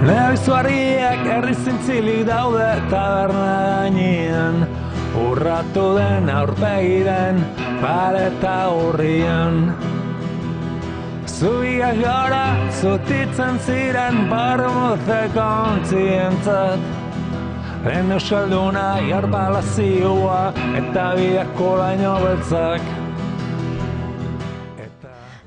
Nebizuariak herri zintzilik daude taberna gainean, urratu den aurpegiren paleta urrian. Zubiak gora zutitzen ziren barmuzeko ontzientzat, lehen euskalduna jarbalazioa eta bideko laino beltzak.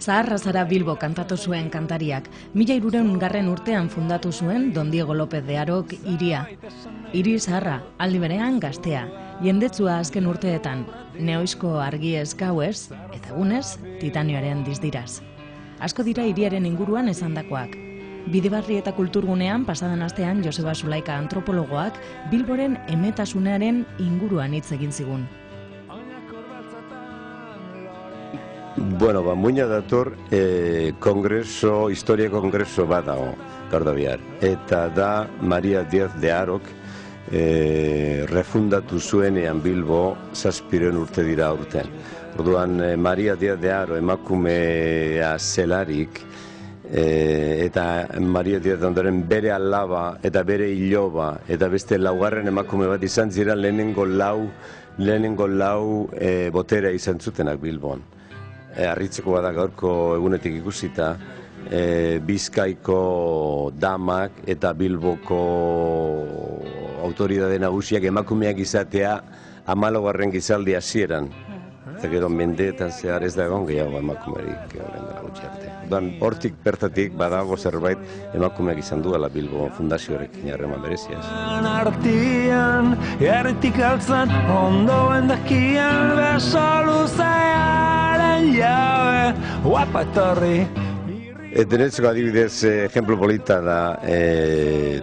Zaharra zara Bilbo kantatu zuen kantariak. 1300 urtean fundatu zuen Don Diego López de Harok hiria. Hiri zaharra, aldi berean gaztea, jendetsua azken urteetan, neoizko argiez gauez, eta egunez, titanioaren dizdiraz. Asko dira hiriaren inguruan esandakoak. Bidebarri eta kulturgunean pasadan astean Joseba Zulaika antropologoak Bilboren emetasunearen inguruan hitz egin zigun. Bueno, muina dator historia kongreso bat dago, gaur da bihar. Eta da Maria Díaz de Harok refundatu zuenean Bilbo 700 urte dira urten. Orduan Maria Díaz de Haro emakumea zelarik, eta Maria Díaz de ondoren bere alaba eta bere iloba eta beste laugarren emakume bat izan ziren lehenengo lau botera izan zutenak Bilbon. Harritzeko bada gaurko egunetik ikusita, Bizkaiko damak eta Bilboko autoridade nagusiak emakumeak izatea 14. gizaldi hasieran. Eta gero mendeetan zehar ez da egon gehiago emakumerik horren dela gutxi arte. Hortik bertatik badago zerbait emakumeak izan duela Bilbo fundazioarekin harreman bereziaz. Artian, erritik altzan, ondo bendakian, beso luzearen jabe, guapa etorri. Denetzeko adibidez, ejemplo polita da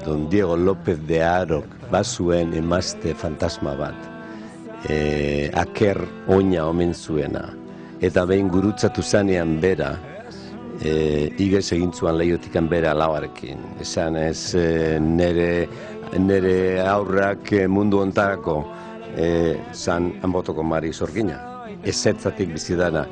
Don Diego López de Harok bazuen emazte fantasma bat. Aker oina omen zuena, eta behin gurutzatu zanean bera, igez egin zuan lehiotikan bera alabarekin. Esan ez nere aurrak mundu ontarako zan Anbotoko Mari Zorgina, ezetzatik bizidana.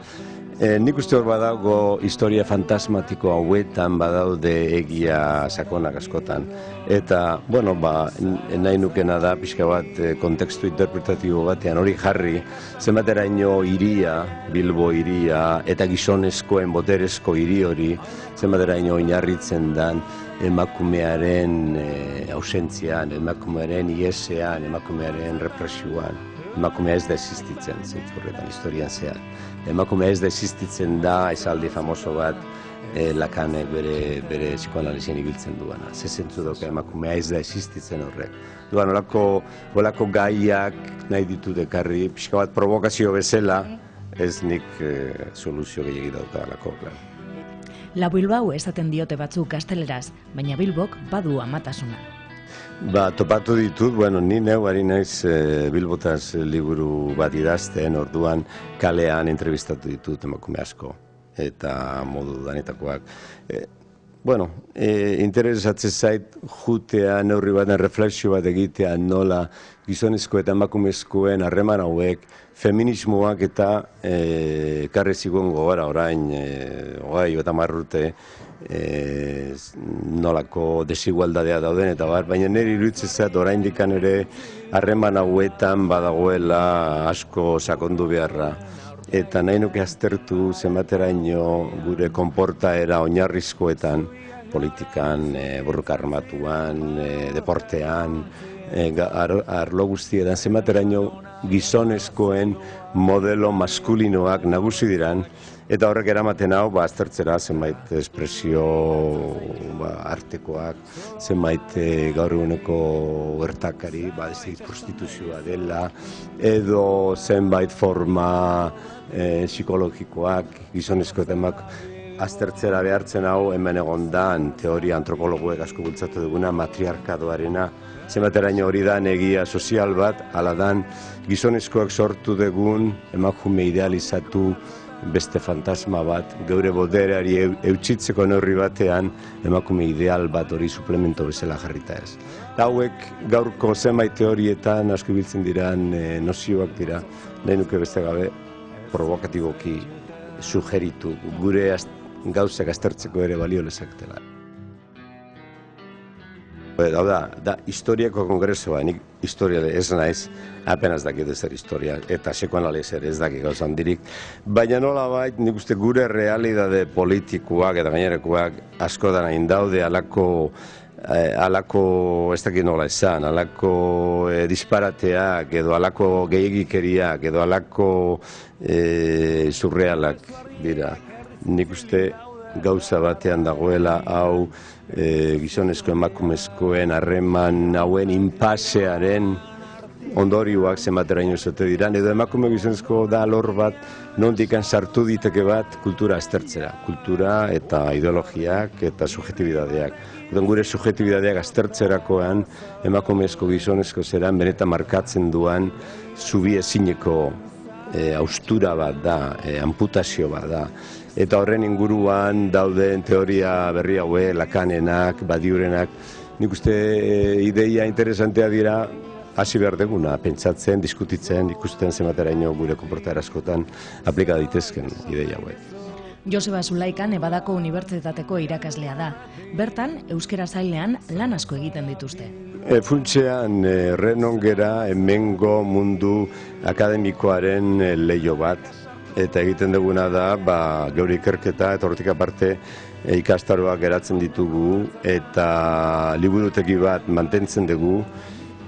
Nik uste hor badago historia fantasmatiko hauetan badaude egia sakonak askotan. Eta, nahi nukena da pixka bat kontekstu interpretatibo batean hori jarri, zenbateraino hiria, Bilbo hiria, eta gizonezkoen boterezko hiri hori, zenbateraino oinarritzen dan emakumearen ausentzian, emakumearen iesean, emakumearen represioan. Emakumea ez da existitzen, zentzu horretan, historian zehar. Emakumea ez da existitzen da, esaldi famoso bat, Lakanek bere psikoanalizien ibiltzen duena. Ze zentzu doka emakumea ez da existitzen horrek. Duan, olako gaiak nahi ditut ekarri, pixka bat provokazio bezala, ez nik soluzio gehiagi daukalako. La Bilbao esaten diote batzuk gazteleraz, baina Bilbok badu amatasuna. Topatu ditut, ni neu ari naiz Bilbotaz liburu bat idazten, orduan kalean entrevistatu ditut emakume asko, eta modu danetakoak. Interesatzen zait jutea neurri baten refleksio bat egitea nola gizonezko eta emakumezkoen harreman hauek feminismoak eta karri zigun gogora orain, hogei eta marrute, nolako desigualdadea dauden eta baina nire iruditzen zait oraindikan ere harreman hauetan badagoela asko sakondu beharra. Eta nahi nuke aztertu zenbateraino gure konportaera oinarrizkoetan, politikan, borroka armatuan, deportean, arlo guztietan, zenbateraino gizonezkoen modelo maskulinoak nagusi diran, eta horrek eramaten hau aztertzera zenbait espresio artekoak, zenbait gaur eguneko gertakari, prostituzioa dela, edo zenbait forma psikologikoak, gizonezko eta emak aztertzera behartzen hau hemen egondan teoria antropologoek asko bultzatu duguna matriarkadoarena, zenbateraino hori da egia sozial bat, ala dan gizonezkoak sortu dugun emakume idealizatu beste fantasma bat, geure bodereari eutxitzeko neurri batean emakume ideal bat hori suplemento bezala jarrita ez. Hauek gaurko zenbait teorietan asko ibiltzen diran nozioak dira, nahi nuke beste gabe provokatiboki sugeritu gure gauzak aztertzeko ere balio lezaktela. Hau da historiako kongresoa, nik historia ez naiz, apenas dakit ezer historia, eta psikoanalizer ez dakit gauza handirik. Baina nolabait, nik uste gure realidade politikoak eta gainerekoak asko da nahi daude alako, ez dakit nola esan, alako disparateak, edo alako gehiagikeriak, edo alako surrealak dira. Nik uste gauza batean dagoela hau gizonezko emakumezkoen harreman hauen inpasearen ondorioak zenbateraino izote diran, edo emakume gizonezko da lor bat nondikan sartu diteke bat kultura aztertzera, kultura eta ideologiak eta subjektibidadeak. Gure subjektibidadeak aztertzerakoan emakumezko gizonezko zeran benetan markatzen duan zubi ezineko haustura bat da, amputazio bat da. Eta horren inguruan dauden teoria berri haue, Lakanenak, Badiurenak, nik uste ideia interesantea dira hasi behar deguna, pentsatzen, diskutitzen, ikusten zenbateraino gure konportara askotan aplika daitezken ideia hauek. Joseba Zulaikan Nevadako Unibertsitateko irakaslea da. Bertan, euskera zailean lan asko egiten dituzte. Funtsean, renongera hemengo mundu akademikoaren leio bat, eta egiten duguna da, geure ikerketa eta hortik aparte ikastaroak geratzen ditugu eta liburutegi bat mantentzen dugu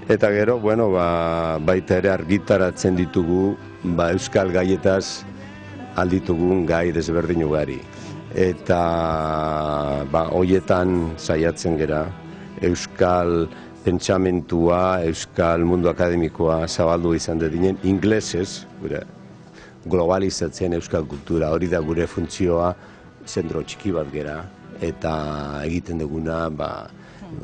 eta gero, baita ere argitaratzen ditugu euskal gaietaz alditugun gai desberdin ugari. Eta hoietan saiatzen gera euskal pentsamentua, euskal mundu akademikoa zabaldu izan dedinen inglesez, globalizatzen euskal kultura, hori da gure funtzioa, zentro txiki bat gera, eta egiten duguna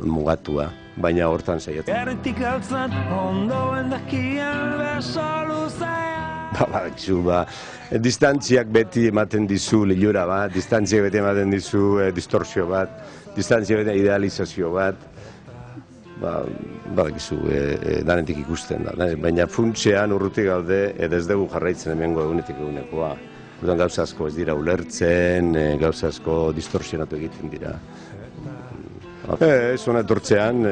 mugatua, baina hortan saiatzen. Erretik altzan, ondoen dakian beso luzea. Distantziak beti ematen dizu lilura bat, distantziak beti ematen dizu distorsio bat, distantziak beti idealizazio bat, badakizu, danetik ikusten da. Baina funtsean urrutik gaude, ez dugu jarraitzen hemengo egunetik egunekoa. Gauza asko ez dira ulertzen, gauza asko distorsionatu egiten dira. Hona etortzean,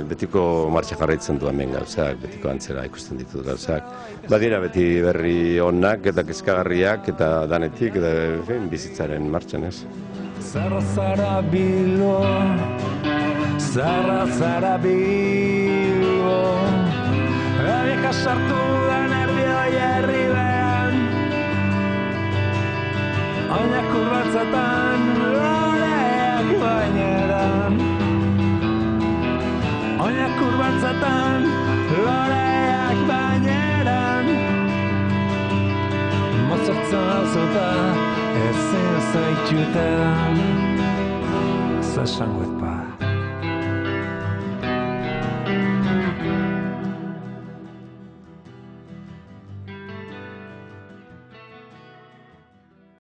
betiko martxa jarraitzen du hemen gauzak, betiko antzera ikusten ditut gauzak. Badira beti berri onak eta kezkagarriak eta danetik, eta bizitzaren martxan ez. Zarra zara Bilbo, zarra zara Bilbo, abieka sartu da nervioi herri behan, oinak urratzatan loreak baineran, oinak urratzatan loreak baineran, mozortzen hauzuta ezin zaitxutan, zasangoet pa.